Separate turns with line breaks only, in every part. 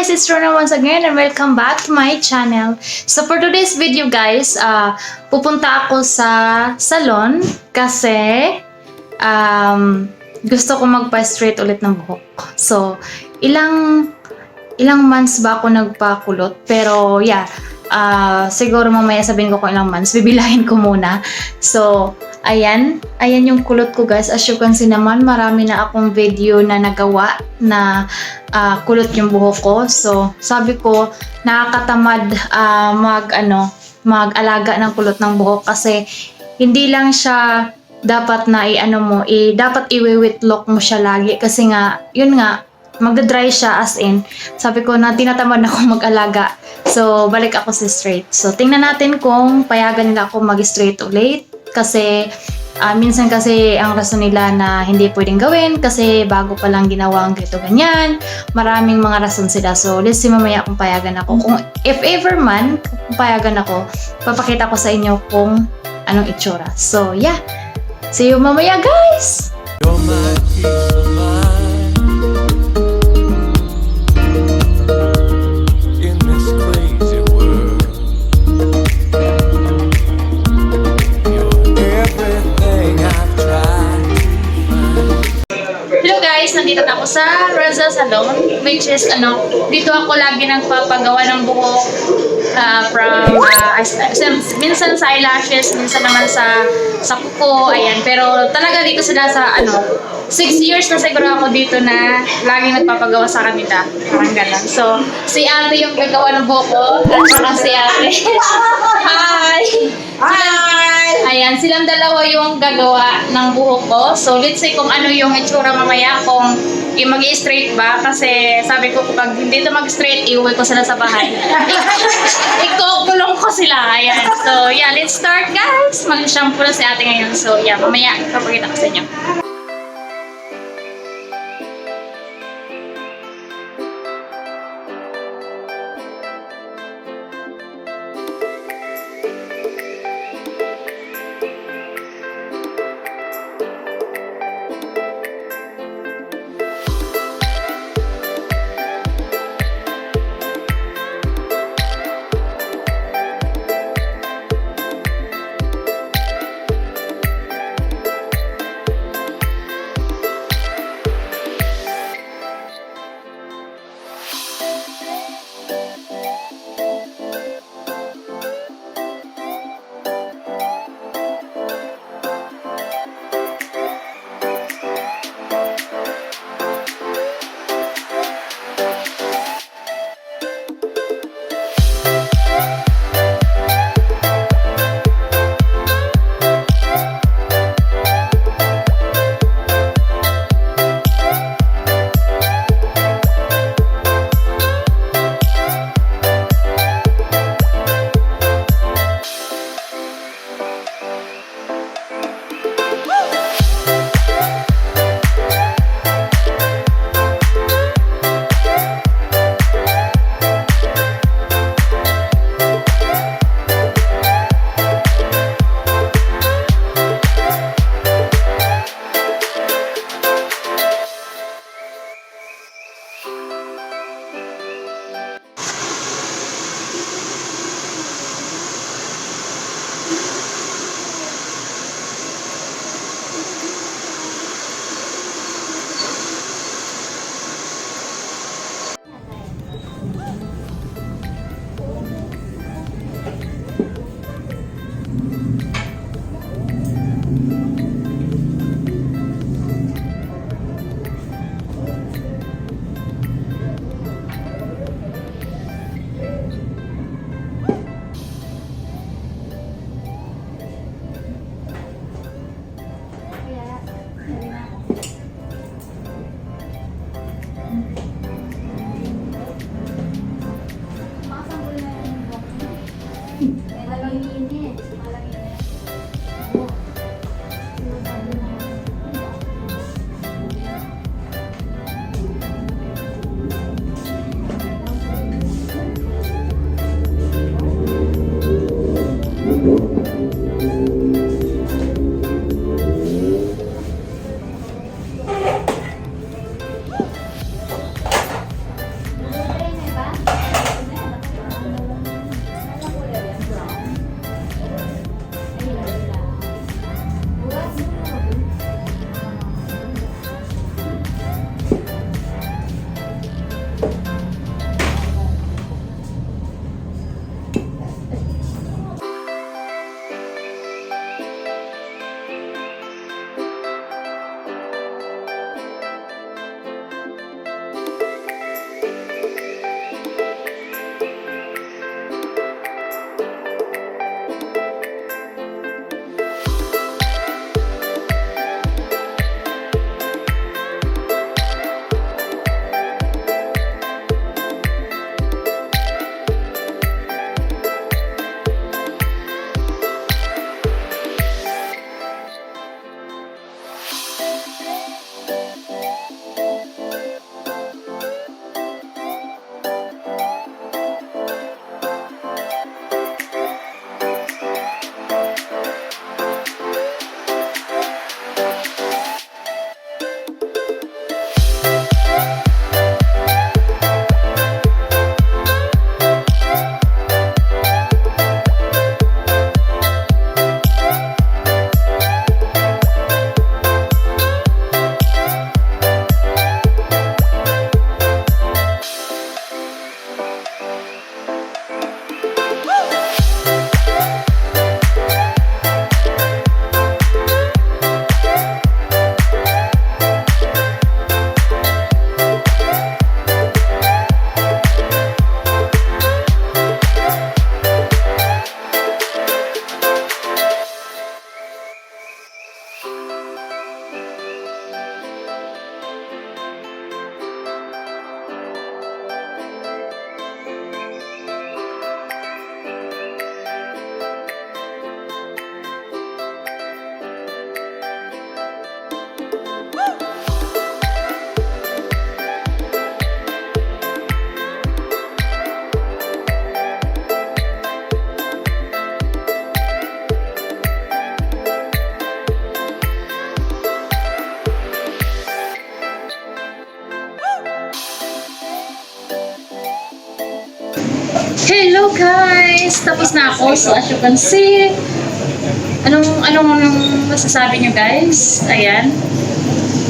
guys, it's Rona once again and welcome back to my channel. So for today's video guys, pupunta ako sa salon kasi gusto ko magpa-straight ulit ng buhok. So ilang months ba ako nagpakulot, pero yeah, siguro mamaya sabihin ko kung ilang months, bibilahin ko muna. So ayan yung kulot ko guys. As you can see naman, marami na akong video na nagawa na kulot yung buhok ko. So sabi ko, nakakatamad mag-alaga ng kulot ng buhok kasi hindi lang siya dapat na dapat i-wet lock mo siya lagi kasi nga, yun nga, magda-dry siya as in. Sabi ko na tinatamad na akong mag-alaga. So balik ako sa straight. So tingnan natin kung payagan nila ako mag-straight ulit. Kasi minsan kasi ang rason nila na hindi pwedeng gawin kasi bago pa lang ginawa ang ganito ganyan. Maraming mga rason sila. So let's see mamaya kung payagan ako. Kung if ever man kung payagan ako, papakita ko sa inyo kung anong itsura. So yeah, see you mamaya guys!
You're my peace of mind in this crazy world.
Hello guys, nandito na ako sa Raza Salon, which is dito ako lagi nagpapagawa ng buhok minsan sa eyelashes, minsan naman sa kuko, ayan. Pero talaga dito sila sa 6 years na siguro ako dito na lagi nagpapagawa sa kanila, parang gano'n. So, si ate yung gagawa ng buhok ko, at saka si ate. Hi! Ayan, silang dalawa yung gagawa ng buhok ko. So, let's see kung ano yung itsura mamaya, kung mag-i-straight ba. Kasi sabi ko, kapag hindi ito mag-straight, iuwi ko sila sa bahay. Ikukulong ko sila. Ayan. So, yeah, let's start guys. Mag-shampoo na si ate ngayon. So, yeah, mamaya, ipapakita ko sa inyo. Hello guys! Tapos na ako. So as you can see, anong masasabi nyo guys? Ayan.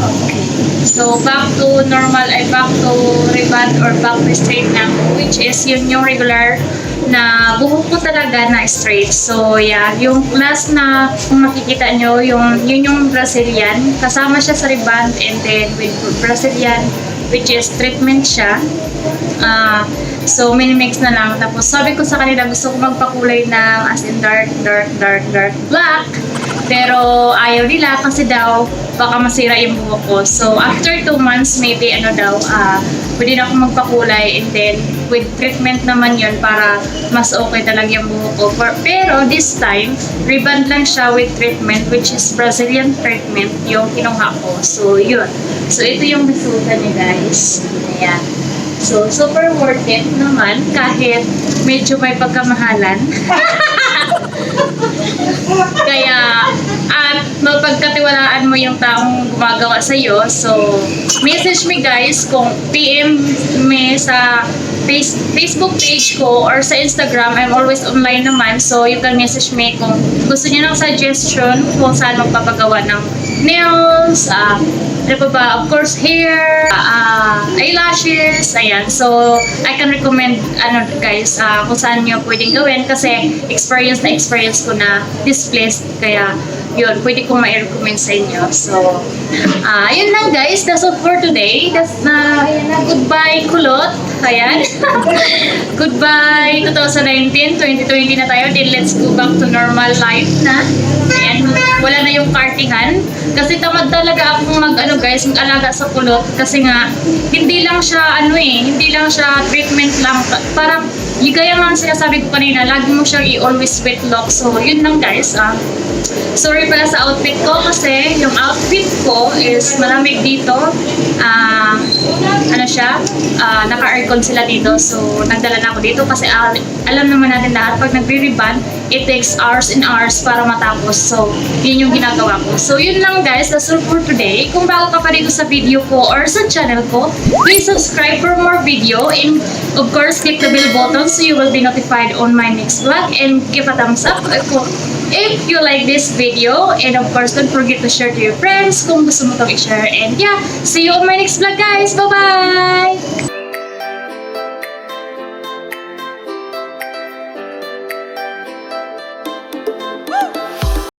Okay. So back to normal, back to rebond or back to straight na ako, which is yun yung regular na buhok ko talaga na straight. So yeah, yung last na kung makikita nyo, yun yung Brazilian. Kasama siya sa rebond and then with Brazilian, which is treatment siya. So minimix na lang. Tapos sabi ko sa kanila gusto ko magpakulay ng as in dark black. Pero ayaw nila kasi daw baka masira yung buhok ko. So after 2 months maybe pwede na ako magpakulay and then with treatment naman yun para mas okay talaga yung buhok ko. Pero this time, rebond lang siya with treatment which is Brazilian treatment yung kinuha ko. So yun. So ito yung resulta niya guys. Ayan. So, super worth it naman kahit medyo may pagkamahalan. Kaya, at mapagkatiwalaan mo yung taong gumagawa sa'yo. So, message me guys kung PM me sa Facebook page ko or sa Instagram. I'm always online naman. So, you can message me kung gusto niyo ng suggestion kung saan magpapagawa ng nails, ano pa ba? Of course, hair, eyelashes, ayan. So, I can recommend, guys, kung saan nyo pwedeng gawin kasi experience ko na this place. Kaya, yun, pwede kong ma-recommend sa inyo. So, ayun lang guys. That's all for today. Ayan na. Goodbye, kulot. Ayan. Goodbye, 2019. 2020 na tayo. Then, let's go back to normal life na. Ayan. Wala na yung kartingan. Kasi tamad talaga akong mag-alaga sa kulot. Kasi nga, hindi lang siya, hindi lang siya treatment lang. Parang, gaya nga sinasabi ko kanina, lagi mo siyang i-always wet lock. So, yun lang guys. Sorry pala sa outfit ko kasi yung outfit ko is malamig dito. Naka-aircon sila dito. So, nagdala na ako dito kasi alam naman natin lahat pag nagre-rebond, it takes hours and hours para matapos. So, yun yung ginagawa ko. So, yun lang guys. That's all for today. Kung bago ka pa dito sa video ko or sa channel ko, please subscribe for more video and of course, click the bell button so you will be notified on my next vlog and give a thumbs up if you like this video. And of course, don't forget to share to your friends kung gusto mo itong i-share. And yeah, see you on my next vlog guys. Bye-bye!